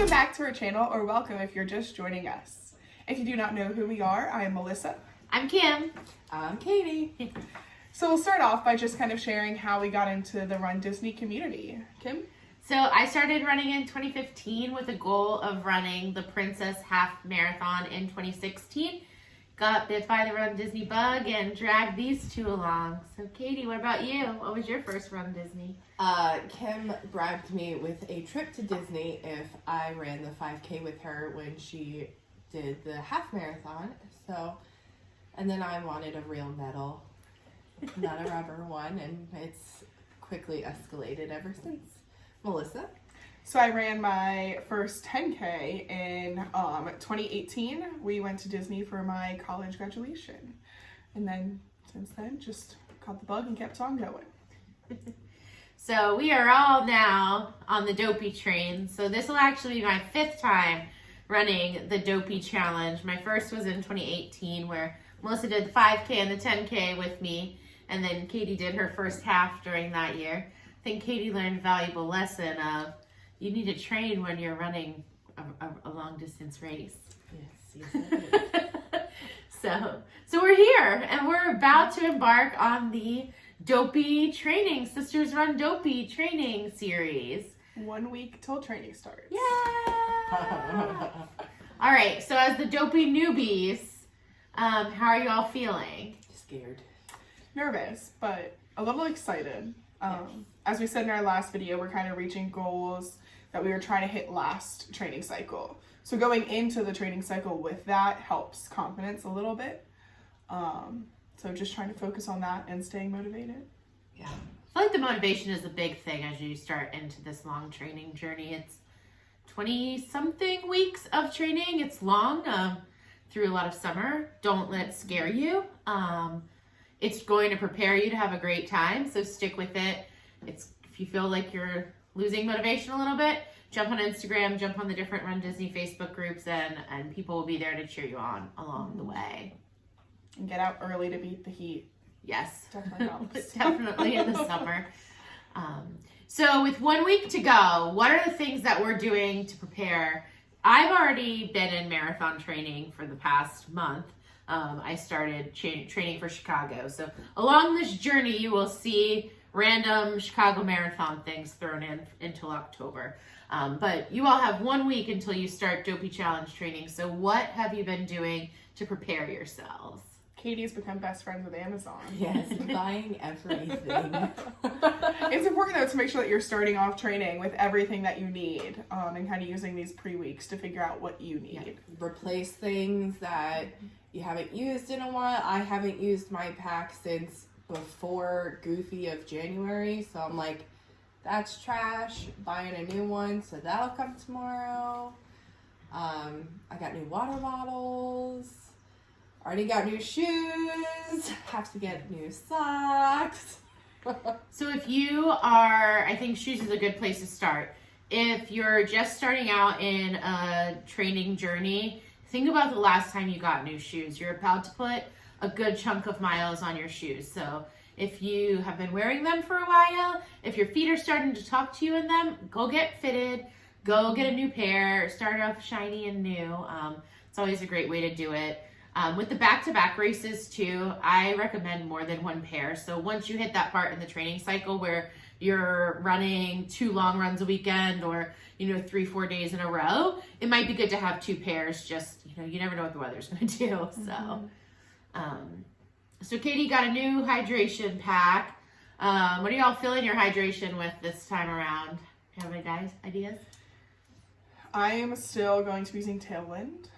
Welcome back to our channel, or welcome if you're just joining us. If you do not know who we are, I am Melissa. I'm Kim. I'm Katie. So we'll start off by just kind of sharing how we got into the Run Disney community. Kim? So I started running in 2015 with a goal of running the Princess Half Marathon in 2016. Got bit by the Run Disney bug and dragged these two along. So Katie, what about you? What was your first Run Disney? Kim bribed me with a trip to Disney if I ran the 5K with her when she did the half marathon. So, and then I wanted a real medal, not a rubber one, and it's quickly escalated ever since. Melissa? So I ran my first 10K in 2018. We went to Disney for my college graduation. And then since then, just caught the bug and kept on going. So we are all now on the Dopey train. So this will actually be my 5th time running the Dopey Challenge. My first was in 2018 where Melissa did the 5K and the 10K with me. And then Katie did her first half during that year. I think Katie learned a valuable lesson of you need to train when you're running a long distance race. Yes. So we're here and we're about to embark on the Dopey training, Sisters Run Dopey training series. 1 week till training starts. Yeah! All right, so as the Dopey newbies, how are you all feeling? Scared. Nervous, but a little excited. As we said in our last video, we're kind of reaching goals that we were trying to hit last training cycle. So going into the training cycle with that helps confidence a little bit. So just trying to focus on that and staying motivated. Yeah. I feel like the motivation is a big thing as you start into this long training journey. It's 20-something weeks of training. It's long, through a lot of summer. Don't let it scare you. It's going to prepare you to have a great time, so stick with it. If you feel like you're losing motivation a little bit, jump on Instagram, jump on the different Run Disney Facebook groups, and people will be there to cheer you on along the way. And get out early to beat the heat. Yes. Definitely helps. Definitely in the summer. So with 1 week to go, what are the things that we're doing to prepare? I've already been in marathon training for the past month. I started training for Chicago. So along this journey, you will see random Chicago Marathon things thrown in until October. But you all have 1 week until you start Dopey Challenge training. So what have you been doing to prepare yourselves? Katie's become best friends with Amazon. Yes, buying everything. It's important though to make sure that you're starting off training with everything that you need, and kind of using these pre-weeks to figure out what you need. Yeah. Replace things that you haven't used in a while. I haven't used my pack since before Goofy of January, so I'm like, that's trash. Buying a new one, so that'll come tomorrow. I got new water bottles. Already got new shoes. Have to get new socks. So if you are, I think shoes is a good place to start. If you're just starting out in a training journey, think about the last time you got new shoes. You're about to put a good chunk of miles on your shoes. So if you have been wearing them for a while, if your feet are starting to talk to you in them, go get fitted, go get a new pair, start off shiny and new. It's always a great way to do it. With the back-to-back races too, I recommend more than one pair. So once you hit that part in the training cycle where you're running 2 long runs a weekend or, 3-4 days in a row, it might be good to have 2 pairs. Just, you never know what the weather's going to do. So Katie got a new hydration pack. What are y'all filling your hydration with this time around? Have any guys ideas? I am still going to be using Tailwind.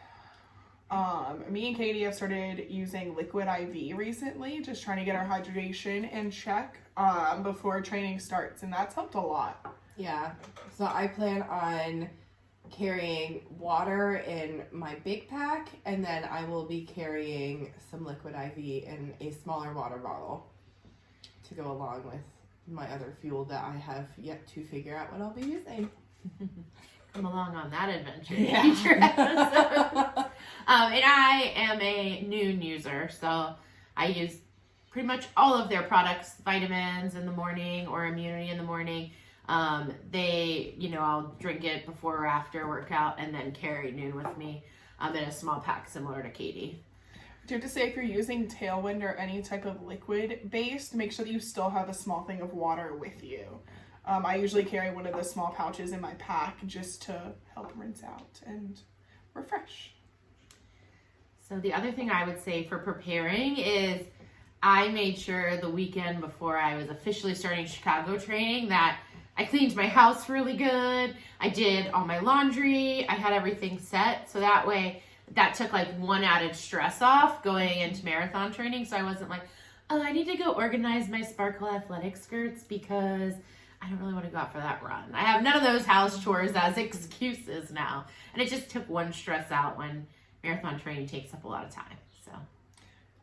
Me and Katie have started using Liquid IV recently, just trying to get our hydration in check before training starts, and that's helped a lot. Yeah, so I plan on carrying water in my big pack, and then I will be carrying some Liquid IV in a smaller water bottle to go along with my other fuel that I have yet to figure out what I'll be using. Come along on that adventure. Yeah. Future episodes. And I am a Noon user, so I use pretty much all of their products, vitamins in the morning or immunity in the morning. I'll drink it before or after workout and then carry Noon with me in a small pack similar to Katie. Do you have to say if you're using Tailwind or any type of liquid based, make sure that you still have a small thing of water with you. I usually carry one of the small pouches in my pack just to help rinse out and refresh. So the other thing I would say for preparing is I made sure the weekend before I was officially starting Chicago training that I cleaned my house really good. I did all my laundry. I had everything set. So that way, that took like one added stress off going into marathon training. So I wasn't like, oh, I need to go organize my Sparkle athletic skirts because I don't really want to go out for that run. I have none of those house chores as excuses now. And it just took one stress out when marathon training takes up a lot of time. So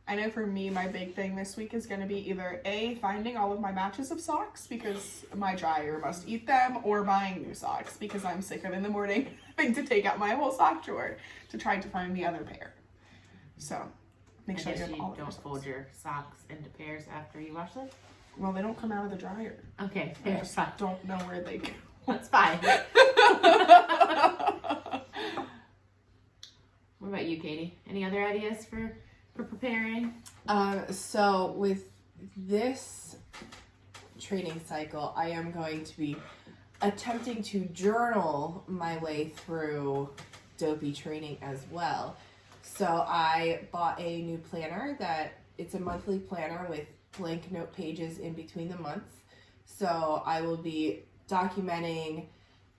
I know for me, my big thing this week is going to be either A, finding all of my matches of socks because my dryer must eat them, or buying new socks because I'm sick of in the morning having to take out my whole sock drawer to try to find the other pair. So make sure you have all of your don't socks. fold your socks into pairs after you wash them? Well, they don't come out of the dryer. Okay, I fair, just fine. don't know where they go. That's fine. What about you, Katie? Any other ideas for preparing? So with this training cycle, I am going to be attempting to journal my way through Dopey training as well. So I bought a new planner that it's a monthly planner with blank note pages in between the months. So I will be documenting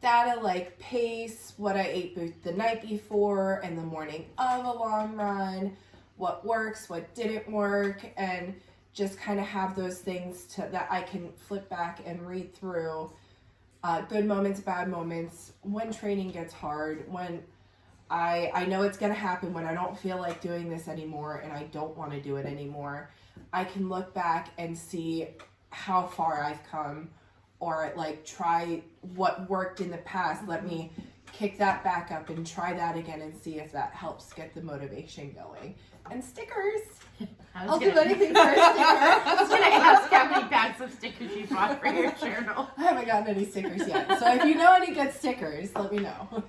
data like pace, what I ate the night before and the morning of a long run, what works, what didn't work, and just kind of have those things that I can flip back and read through. Good moments, bad moments, when training gets hard, when I know it's going to happen, when I don't feel like doing this anymore and I don't want to do it anymore. I can look back and see how far I've come, or like try what worked in the past. Let me kick that back up and try that again and see if that helps get the motivation going. And stickers. I'll do anything for a sticker. I was going to ask how many packs of stickers you bought for your journal. I haven't gotten any stickers yet. So if you know any good stickers, let me know.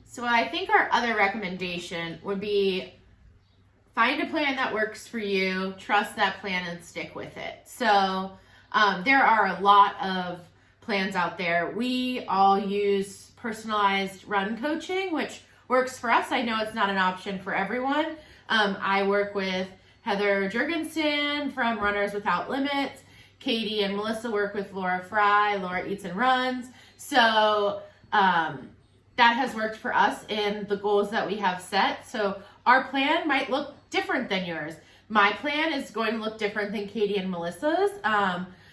So I think our other recommendation would be find a plan that works for you, trust that plan, and stick with it. So there are a lot of plans out there. We all use personalized run coaching, which works for us. I know it's not an option for everyone. I work with Heather Jurgensen from Runners Without Limits. Katie and Melissa work with Laura Fry. Laura Eats and Runs. So that has worked for us in the goals that we have set. So our plan might look different than yours. My plan is going to look different than Katie and Melissa's.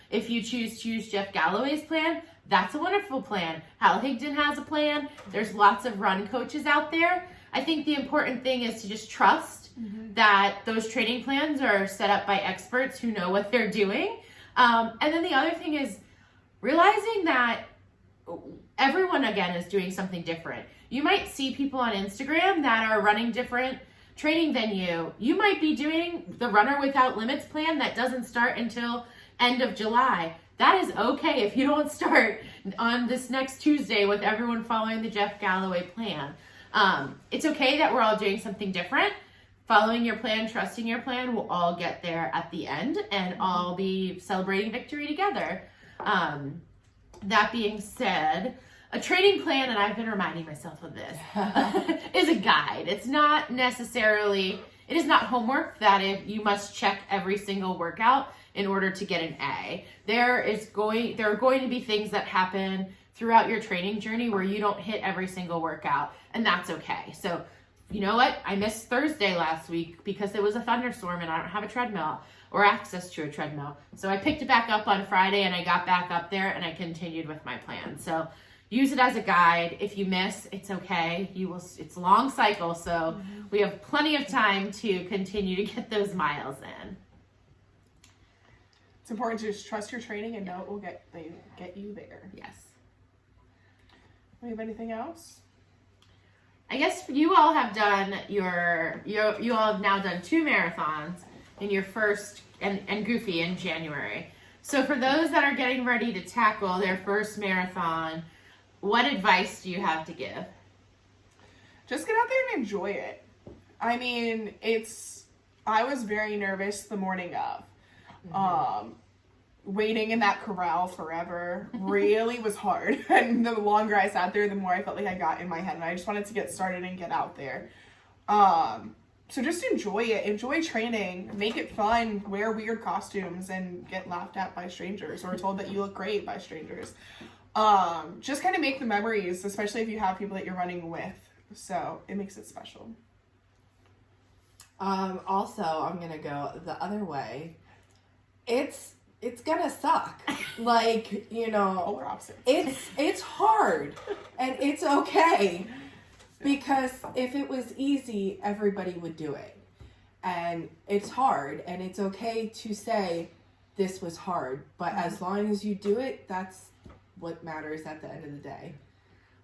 If you choose to use Jeff Galloway's plan, that's a wonderful plan. Hal Higdon has a plan. There's lots of run coaches out there. I think the important thing is to just trust that those training plans are set up by experts who know what they're doing. And then the other thing is realizing that everyone, again, is doing something different. You might see people on Instagram that are running different training than you. You might be doing the Runner Without Limits plan that doesn't start until end of July. That is okay if you don't start on this next Tuesday with everyone following the Jeff Galloway plan. It's okay that we're all doing something different. Following your plan, trusting your plan, we'll all get there at the end and all be celebrating victory together. That being said, a training plan, and I've been reminding myself of this, is a guide. It's not necessarily, it is not homework that if you must check every single workout in order to get an A. There are going to be things that happen throughout your training journey where you don't hit every single workout, and that's okay. So, you know what? I missed Thursday last week because there was a thunderstorm and I don't have a treadmill or access to a treadmill. So I picked it back up on Friday and I got back up there and I continued with my plan. So use it as a guide. If you miss, it's okay. It's a long cycle, so we have plenty of time to continue to get those miles in. It's important to just trust your training and know it will get you there. Yes. Do you have anything else? I guess you all have done you all have now done 2 marathons in your first and Goofy in January. So for those that are getting ready to tackle their first marathon, what advice do you have to give? Just get out there and enjoy it. I mean, I was very nervous the morning of. Waiting in that corral forever really was hard. And the longer I sat there, the more I felt like I got in my head. And I just wanted to get started and get out there. So just enjoy it. Enjoy training. Make it fun. Wear weird costumes and get laughed at by strangers or told that you look great by strangers. Just kind of make the memories, especially if you have people that you're running with. So it makes it special. Also, I'm going to go the other way. It's gonna suck. Like, you know, Polar opposites. it's hard and it's okay. Because if it was easy, everybody would do it. And it's hard, and it's okay to say this was hard. But as long as you do it, that's what matters at the end of the day.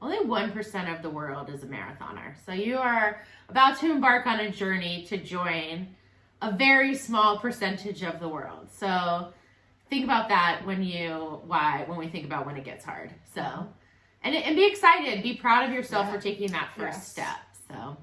Only 1% of the world is a marathoner. So you are about to embark on a journey to join a very small percentage of the world. So think about that when we think about when it gets hard. So, and be excited, be proud of yourself for taking that first step. So,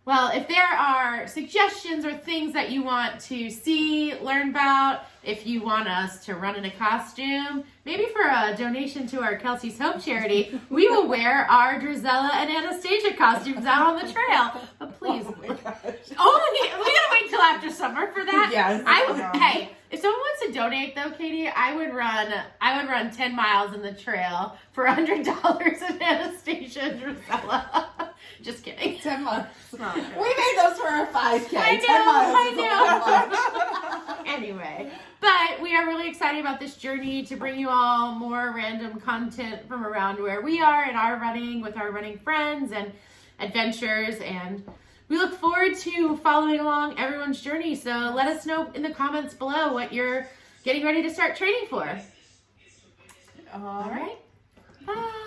well, if there are suggestions or things that you want to see, learn about, if you want us to run in a costume, maybe for a donation to our Kelsey's Hope charity, we will wear our Drizella and Anastasia costumes out on the trail. But please, we gotta wait till after summer for that. Yes. Hey, if someone wants to donate though, Katie, I would run 10 miles in the trail for $100 of Anastasia and Drizella. Just kidding. 10 months. Oh, We made those for our 5K. I know. Anyway, but we are really excited about this journey to bring you all more random content from around where we are and our running with our running friends and adventures, and we look forward to following along everyone's journey. So let us know in the comments below what you're getting ready to start training for. All right. Bye.